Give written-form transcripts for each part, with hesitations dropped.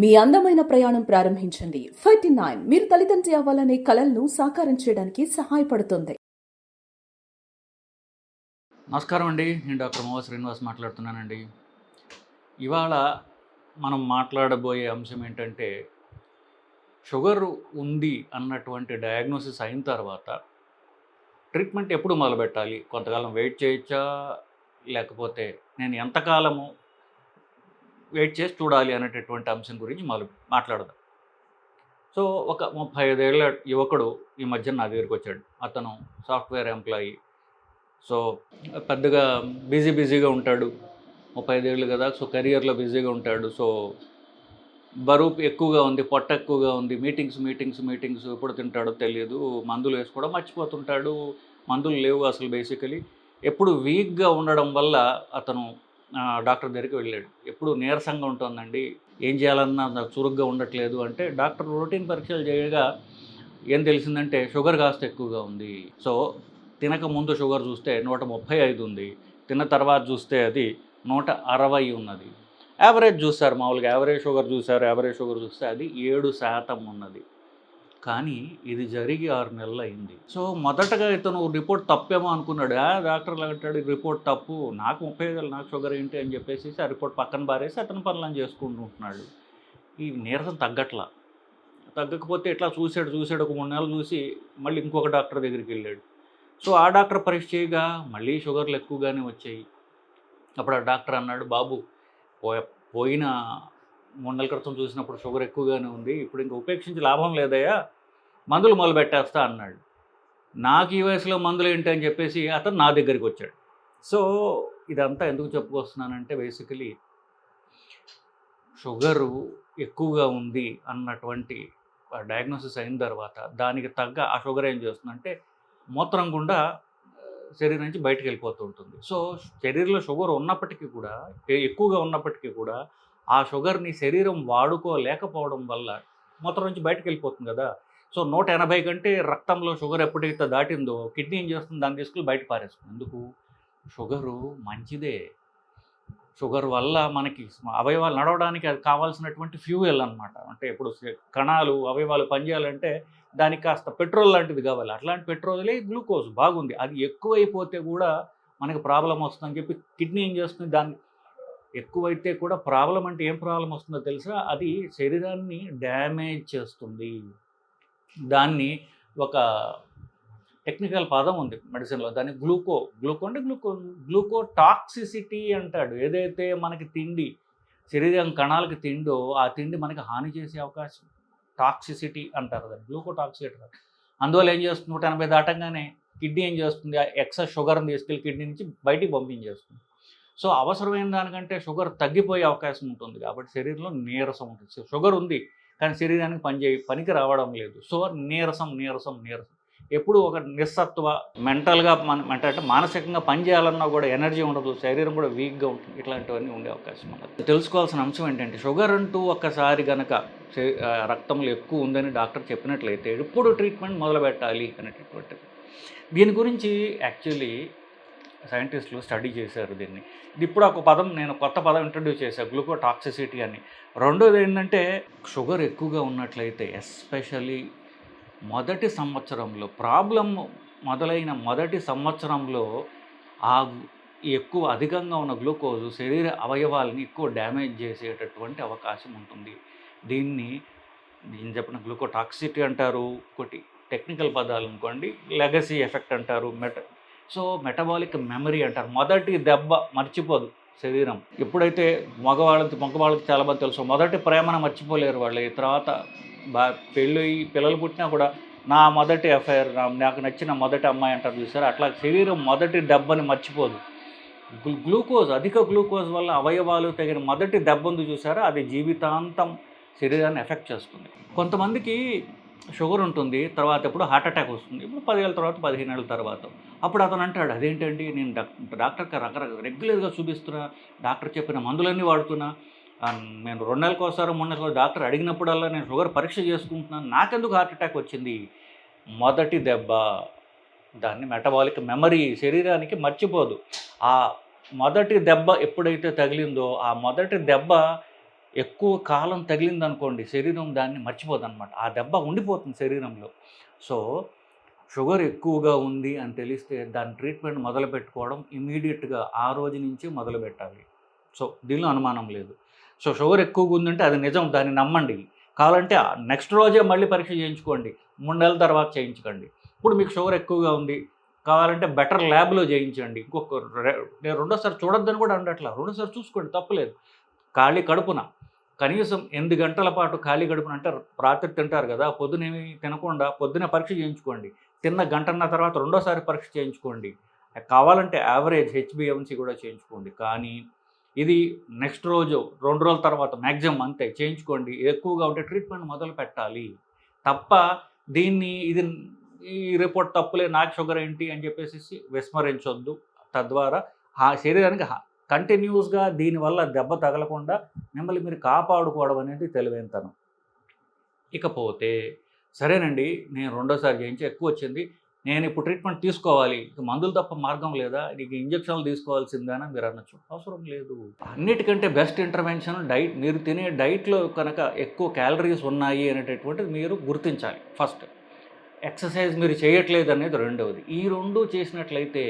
మీ అందమైన ప్రయాణం ప్రారంభించండి. 39 మీరు తల్లిదండ్రి అవ్వాలనే కలలను సాకారం చేయడానికి సహాయపడుతుంది. నమస్కారం అండి. నేను డాక్టర్ మోవ శ్రీనివాస్ మాట్లాడుతున్నానండి. ఇవాళ మనం మాట్లాడబోయే అంశం ఏంటంటే, షుగర్ ఉంది అన్నటువంటి డయాగ్నోసిస్ అయిన తర్వాత ట్రీట్మెంట్ ఎప్పుడు మొదలుపెట్టాలి? కొంతకాలం వెయిట్ చేయొచ్చా? లేకపోతే నేను ఎంతకాలము వెయిట్ చేసి చూడాలి అనేటటువంటి అంశం గురించి మాట్లాడదాం. సో ఒక 35 ఏళ్ల యువకుడు ఈ మధ్య నా దగ్గరికి వచ్చాడు. అతను సాఫ్ట్వేర్ ఎంప్లాయీ. సో పెద్దగా బిజీగా ఉంటాడు. 35 ఏళ్ళు కదా, సో కెరియర్లో బిజీగా ఉంటాడు. సో బరువు ఎక్కువగా ఉంది, పొట్ట ఎక్కువగా ఉంది, మీటింగ్స్ ఎప్పుడు తింటాడో తెలియదు. మందులు వేసుకోవడం మర్చిపోతుంటాడు. మందులు లేవు అసలు బేసికలీ. ఎప్పుడు వీక్గా ఉండడం వల్ల అతను డాక్టర్ దగ్గరికి వెళ్ళాడు. ఎప్పుడు నీరసంగా ఉంటుందండి, ఏం చేయాలన్నా నాకు చురుగ్గా ఉండట్లేదు అంటే డాక్టర్ రొటీన్ పరీక్షలు చేయగా ఏం తెలిసిందంటే షుగర్ కాస్త ఎక్కువగా ఉంది. సో తినక ముందు షుగర్ చూస్తే 135 ఉంది, తిన్న తర్వాత చూస్తే అది 160 ఉన్నది. యావరేజ్ చూస్తారు, మామూలుగా యావరేజ్ షుగర్ చూస్తే అది 7% ఉన్నది. కానీ ఇది జరిగి 6 నెలలు అయింది. సో మొదటగా ఇతను రిపోర్ట్ తప్పేమో అనుకున్నాడు. డాక్టర్ అంటాడు రిపోర్ట్ తప్పు, నాకు 35 నాకు షుగర్ ఏంటి అని చెప్పేసి ఆ రిపోర్ట్ పక్కన బారేసి అతను పనులను చేసుకుంటుంటున్నాడు. ఈ నీరసం తగ్గకపోతే ఇట్లా చూశాడు. ఒక 3 నెలలు చూసి మళ్ళీ ఇంకొక డాక్టర్ దగ్గరికి వెళ్ళాడు. సో ఆ డాక్టర్ పరీక్ష చేయగా మళ్ళీ షుగర్లు ఎక్కువగానే వచ్చాయి. అప్పుడు ఆ డాక్టర్ అన్నాడు, బాబు పోయిన 3 నెలల క్రితం చూసినప్పుడు షుగర్ ఎక్కువగానే ఉంది, ఇప్పుడు ఇంకా ఉపేక్షించి లాభం లేదయ్యా, మందులు మొదలుపెట్టేస్తా అన్నాడు. నాకు ఈ వయసులో మందులు ఏంటి అని చెప్పేసి అతను నా దగ్గరికి వచ్చాడు. సో ఇదంతా ఎందుకు చెప్పుకొస్తున్నానంటే, బేసికలీ షుగరు ఎక్కువగా ఉంది అన్నటువంటి డయాగ్నోసిస్ అయిన తర్వాత దానికి తగ్గ ఆ షుగర్ ఏం చేస్తుందంటే మూత్రం గుండా శరీరం నుంచి బయటకు వెళ్ళిపోతూ ఉంటుంది. సో శరీరంలో షుగర్ ఉన్నప్పటికీ కూడా, ఎక్కువగా ఉన్నప్పటికీ కూడా ఆ షుగర్ని శరీరం వాడుకోలేకపోవడం వల్ల మూత్రం నుంచి బయటకు వెళ్ళిపోతుంది కదా. సో 180 కంటే రక్తంలో షుగర్ ఎప్పుడైతే దాటిందో కిడ్నీ ఏం చేస్తుంది, దాన్ని తీసుకెళ్ళి బయట పారేస్తుంది. ఎందుకు? షుగరు మంచిదే. షుగర్ వల్ల మనకి అవయవాలు నడవడానికి అది కావాల్సినటువంటి ఫ్యూయల్ అనమాట. అంటే ఇప్పుడు కణాలు అవయవాలు పనిచేయాలంటే దానికి కాస్త పెట్రోల్ లాంటిది కావాలి. అట్లాంటి పెట్రోలే గ్లూకోజ్. బాగుంది, అది ఎక్కువైపోతే కూడా మనకి ప్రాబ్లం వస్తుందని చెప్పి కిడ్నీ ఏం చేస్తుంది, దాన్ని ఎక్కువైతే కూడా ప్రాబ్లం అంటే ఏం ప్రాబ్లం వస్తుందో తెలుసా? అది శరీరాన్ని డ్యామేజ్ చేస్తుంది. దాన్ని ఒక టెక్నికల్ పదం ఉంది మెడిసిన్లో, దాన్ని గ్లూకోటాక్సిసిటీ అంటాడు. ఏదైతే మనకి తిండి, శరీరం కణాలకి తిండో ఆ తిండి మనకి హాని చేసే అవకాశం టాక్సిసిటీ అంటారు, దాన్ని గ్లూకోటాక్సిసిటీ అంటారు. అందువల్ల ఏం చేస్తుంది, 180 దాటంగానే కిడ్నీ ఏం చేస్తుంది, ఆ ఎక్సెస్ షుగర్ని తీసుకెళ్ళి కిడ్నీ నుంచి బయటికి పంపించేస్తుంది. సో అవసరమైన దానికంటే షుగర్ తగ్గిపోయే అవకాశం ఉంటుంది. కాబట్టి శరీరంలో నీరసం ఉంటుంది. షుగర్ ఉంది కానీ శరీరానికి పనికి రావడం లేదు. సో నీరసం. ఎప్పుడు ఒక నిస్సత్వ, మెంటల్గా అంటే మానసికంగా పని చేయాలన్నా కూడా ఎనర్జీ ఉండదు, శరీరం కూడా వీక్గా ఉంటుంది. ఇట్లాంటివన్నీ ఉండే అవకాశం ఉంటుంది. తెలుసుకోవాల్సిన అంశం ఏంటంటే, షుగర్ అంటూ ఒక్కసారి కనుక రక్తంలో ఎక్కువ ఉందని డాక్టర్ చెప్పినట్లయితే ఎప్పుడు ట్రీట్మెంట్ మొదలు పెట్టాలి అనేటటువంటిది. దీని గురించి యాక్చువల్లీ సైంటిస్టులు స్టడీ చేశారు దీన్ని. ఇది ఇప్పుడు నేను కొత్త పదం ఇంట్రడ్యూస్ చేశాను, గ్లూకోటాక్సిసిటీ అని. రెండోది ఏంటంటే, షుగర్ ఎక్కువగా ఉన్నట్లయితే ఎస్పెషల్లీ మొదటి సంవత్సరంలో, ప్రాబ్లం మొదలైన మొదటి సంవత్సరంలో అధికంగా ఉన్న గ్లూకోజు శరీర అవయవాలని ఎక్కువ డ్యామేజ్ చేసేటటువంటి అవకాశం ఉంటుంది. దీన్ని నేను చెప్పిన గ్లూకోటాక్సిసిటీ అంటారు. ఒకటి టెక్నికల్ పదాలు అనుకోండి, లెగసీ ఎఫెక్ట్ అంటారు, మెటబాలిక్ మెమరీ అంటారు. మొదటి దెబ్బ మర్చిపోదు శరీరం. ఎప్పుడైతే మగవాళ్ళకి చాలామంది తెలుసు, మొదటి ప్రేమను మర్చిపోలేరు వాళ్ళు. తర్వాత పిల్లలు పుట్టినా కూడా నా మొదటి అఫైర్, నాకు నచ్చిన మొదటి అమ్మాయి అంటారు చూసారా, అట్లా శరీరం మొదటి దెబ్బని మర్చిపోదు. అధిక గ్లూకోజ్ వల్ల అవయవాలు తగిన మొదటి దెబ్బ ఉంది చూసారా, అది జీవితాంతం శరీరాన్ని ఎఫెక్ట్ చేస్తుంది. కొంతమందికి షుగర్ ఉంటుంది, తర్వాత ఎప్పుడు హార్ట్ అటాక్ వస్తుంది. ఇప్పుడు 10 ఏళ్ళ తర్వాత, 15 ఏళ్ళ తర్వాత. అప్పుడు అతను అంటాడు, అదేంటండి నేను డాక్టర్కి రెగ్యులర్గా చూపిస్తున్నా, డాక్టర్ చెప్పిన మందులన్నీ వాడుతున్నా, నేను 2 నెలలకు ఒకసారి 3 నెలలకు డాక్టర్ అడిగినప్పుడల్లా నేను షుగర్ పరీక్ష చేసుకుంటున్నాను, నాకెందుకు హార్ట్ అటాక్ వచ్చింది? మొదటి దెబ్బ, దాన్ని మెటబాలిక్ మెమరీ, శరీరానికి మర్చిపోదు. ఆ మొదటి దెబ్బ ఎప్పుడైతే తగిలిందో ఆ మొదటి దెబ్బ ఎక్కువ కాలం తగిలిందనుకోండి శరీరం దాన్ని మర్చిపోదన్నమాట. ఆ దెబ్బ ఉండిపోతుంది శరీరంలో. సో షుగర్ ఎక్కువగా ఉంది అని తెలిస్తే దాని ట్రీట్మెంట్ మొదలుపెట్టుకోవడం ఇమ్మీడియట్‌గా ఆ రోజు నుంచే మొదలుపెట్టాలి. సో దీనిలో అనుమానం లేదు. సో షుగర్ ఎక్కువగా ఉందంటే అది నిజం, దాన్ని నమ్మండి. కావాలంటే నెక్స్ట్ రోజే మళ్ళీ పరీక్ష చేయించుకోండి. 3 నెలల తర్వాత చేయించకండి. ఇప్పుడు మీకు షుగర్ ఎక్కువగా ఉంది, కావాలంటే బెటర్ ల్యాబ్‌లో చేయించండి. నేను రెండోసారి చూడొద్దని కూడా అనట్లా. రెండోసారి చూసుకోండి, తప్పులేదు. ఖాళీ కడుపున కనీసం 8 గంటల పాటు ఖాళీ కడుపున, అంటే రాత్రి తింటారు కదా, పొద్దునేమి తినకుండా పొద్దున్నే పరీక్ష చేయించుకోండి. తిన్న గంటన్నర తర్వాత రెండోసారి పరీక్ష చేయించుకోండి. కావాలంటే యావరేజ్ హెచ్‌బీఎవన్సీ కూడా చేయించుకోండి. కానీ ఇది నెక్స్ట్ రోజు 2 రోజుల తర్వాత మ్యాక్సిమం అంతే చేయించుకోండి. ఎక్కువగా ఉంటే ట్రీట్మెంట్ మొదలు పెట్టాలి. తప్ప ఈ రిపోర్ట్ తప్పులే, నాకు షుగర్ ఏంటి అని చెప్పేసేసి విస్మరించొద్దు. తద్వారా ఆ శరీరానికి కంటిన్యూస్‌గా దీనివల్ల దెబ్బ తగలకుండా మిమ్మల్ని మీరు కాపాడుకోవడం అనేది తెలివైనతనం. ఇకపోతే సరేనండి, నేను రెండోసారి చేయించి ఎక్కువొచ్చింది. నేనిప్పుడు ట్రీట్మెంట్ తీసుకోవాలి. ఇక మందులు తప్ప మార్గం లేదా? నీకు ఇంజెక్షన్‌లు తీసుకోవాల్సిందేనా మీరనొచ్చు. అవసరం లేదు. అన్నిటికంటే బెస్ట్ ఇంటర్వెన్షన్ డైట్. మీరు తినే డైట్‌లో కనుక ఎక్కువ క్యాలరీస్ ఉన్నాయి అనేటటువంటిది మీరు గుర్తించాలి ఫస్ట్. ఎక్సర్సైజ్ మీరు చేయట్లేదనేది రెండవది. ఈ 2 చేసినట్లయితే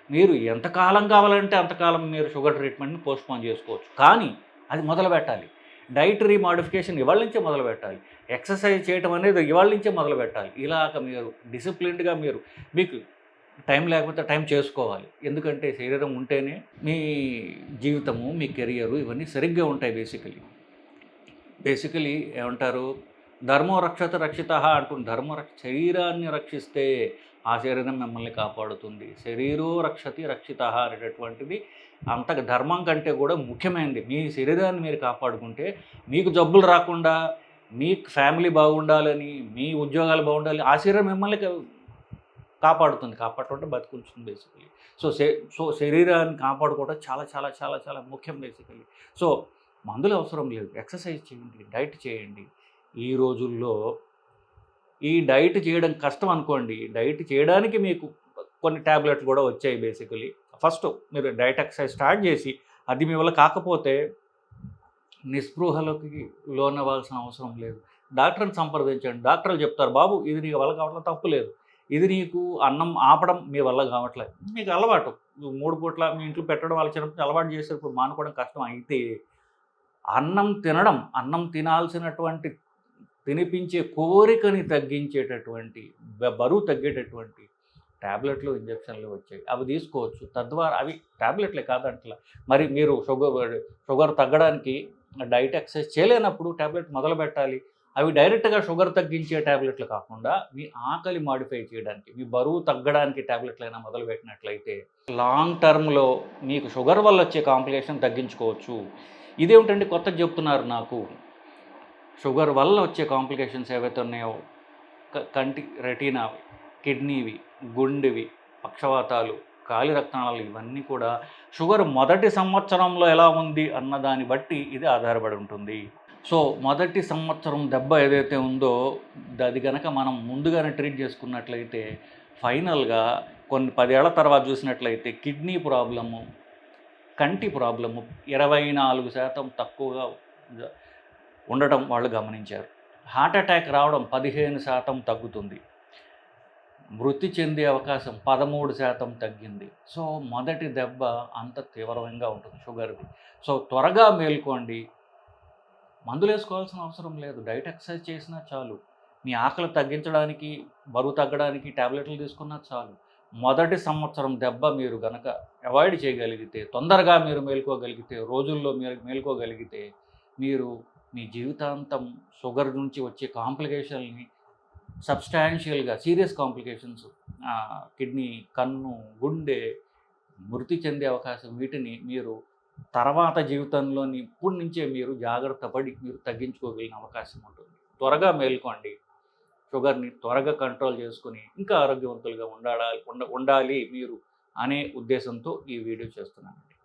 మీరు ఎంతకాలం కావాలంటే అంతకాలం మీరు షుగర్ ట్రీట్మెంట్‌ని పోస్ట్‌పోన్ చేసుకోవచ్చు. కానీ అది మొదలుపెట్టాలి. డైటరీ మోడిఫికేషన్ ఇవాళ నుంచే మొదలుపెట్టాలి. ఎక్సర్సైజ్ చేయటం అనేది ఇవాళ నుంచే మొదలుపెట్టాలి. ఇలాగ మీరు డిసిప్లిన్డ్‌గా మీకు టైం లేకపోతే టైం చేసుకోవాలి. ఎందుకంటే శరీరం ఉంటేనే మీ జీవితము, మీ కెరియరు ఇవన్నీ సరిగ్గా ఉంటాయి బేసికలీ ఏమంటారు, ధర్మో రక్షత రక్షితః అంటుంది. శరీరాన్ని రక్షిస్తే ఆ శరీరం మిమ్మల్ని కాపాడుతుంది. శరీరో రక్షతి రక్షితః అనేటటువంటిది అంత ధర్మం కంటే కూడా ముఖ్యమైనది. మీ శరీరాన్ని మీరు కాపాడుకుంటే మీకు జబ్బులు రాకుండా, మీ ఫ్యామిలీ బాగుండాలని, మీ ఉద్యోగాలు బాగుండాలి, ఆ శరీరం మిమ్మల్ని కాపాడుతుంది. కాపాడుకుంటే బతికుంచుతుంది బేసికలీ. సో శరీరాన్ని కాపాడుకోవడం చాలా చాలా చాలా చాలా ముఖ్యం బేసికలీ. సో మందులు అవసరం లేదు. ఎక్సర్సైజ్ చేయండి, డైట్ చేయండి. ఈ రోజుల్లో ఈ డైట్ చేయడం కష్టం అనుకోండి. డైట్ చేయడానికి మీకు కొన్ని టాబ్లెట్లు కూడా వచ్చాయి బేసికలీ. ఫస్ట్ మీరు డైట్ ఎక్సర్సైజ్ స్టార్ట్ చేసి అది మీ వల్ల కాకపోతే నిస్పృహలోకి లోనవ్వాల్సిన అవసరం లేదు. డాక్టర్ని సంప్రదించండి. డాక్టర్లు చెప్తారు, బాబు ఇది నీ వల్ల కావట్లేదు, తప్పు లేదు. ఇది నీకు అన్నం ఆపడం మీ వల్ల కావట్లేదు, మీకు అలవాటు 3 పూట్ల మీ ఇంట్లో పెట్టడం వాళ్ళ చిన్నప్పుడు అలవాటు చేసేటప్పుడు మానుకోవడం కష్టం అయితే అన్నం తినాల్సినటువంటి తినిపించే కోరికని తగ్గించేటటువంటి బరువు తగ్గేటటువంటి టాబ్లెట్లు, ఇంజెక్షన్లు వచ్చాయి. అవి తీసుకోవచ్చు. తద్వారా అవి టాబ్లెట్లే కాదంటలా. మరి మీరు షుగర్ తగ్గడానికి డైట్ ఎక్సర్సైజ్ చేయలేనప్పుడు టాబ్లెట్ మొదలుపెట్టాలి. అవి డైరెక్ట్‌గా షుగర్ తగ్గించే టాబ్లెట్లు కాకుండా మీ ఆకలి మాడిఫై చేయడానికి, మీ బరువు తగ్గడానికి టాబ్లెట్లైనా మొదలుపెట్టినట్లయితే లాంగ్ టర్మ్‌లో మీకు షుగర్ వల్ల వచ్చే కాంప్లికేషన్ తగ్గించుకోవచ్చు. ఇదేమిటండి కొత్తది చెప్తున్నారు నాకు. షుగర్ వల్ల వచ్చే కాంప్లికేషన్స్ ఏవైతే ఉన్నాయో కంటి రెటీనావి, కిడ్నీవి, గుండెవి, పక్షవాతాలు, కాలి రక్తనాళాలు ఇవన్నీ కూడా షుగర్ మొదటి సంవత్సరంలో ఎలా ఉంది అన్న దాన్ని బట్టి ఇది ఆధారపడి ఉంటుంది. సో మొదటి సంవత్సరం దెబ్బ ఏదైతే ఉందో అది కనుక మనం ముందుగానే ట్రీట్ చేసుకున్నట్లయితే ఫైనల్గా కొన్ని 10 ఏళ్ల తర్వాత చూసినట్లయితే కిడ్నీ ప్రాబ్లము, కంటి ప్రాబ్లము 24% తక్కువగా ఉండటం వాళ్ళు గమనించారు. హార్ట్ అటాక్ రావడం 15% తగ్గుతుంది. మృతి చెందే అవకాశం 13% తగ్గింది. సో మొదటి దెబ్బ అంత తీవ్రంగా ఉంటుంది షుగర్ది. సో త్వరగా మేల్కోండి. మందులు వేసుకోవాల్సిన అవసరం లేదు. డైట్ ఎక్సర్సైజ్ చేసినా చాలు. మీ ఆకలి తగ్గించడానికి, బరువు తగ్గడానికి టాబ్లెట్లు తీసుకున్నా చాలు. మొదటి సంవత్సరం దెబ్బ మీరు గనక అవాయిడ్ చేయగలిగితే, తొందరగా మీరు మేల్కోగలిగితే, రోజుల్లో మీరు మేల్కోగలిగితే, మీరు మీ జీవితాంతం షుగర్ నుంచి వచ్చే కాంప్లికేషన్ని సబ్స్టాన్షియల్గా సీరియస్ కాంప్లికేషన్స్, కిడ్నీ, కన్ను, గుండె, మృతి చెందే అవకాశం, వీటిని మీరు తర్వాత జీవితంలోని ఇప్పటి నుంచే మీరు జాగ్రత్త పడి మీరు తగ్గించుకోగలిగిన అవకాశం ఉంటుంది. త్వరగా మేల్కోండి. షుగర్ని త్వరగా కంట్రోల్ చేసుకుని ఇంకా ఆరోగ్యవంతులుగా ఉండాలి మీరు అనే ఉద్దేశంతో ఈ వీడియో చేస్తున్నానండి.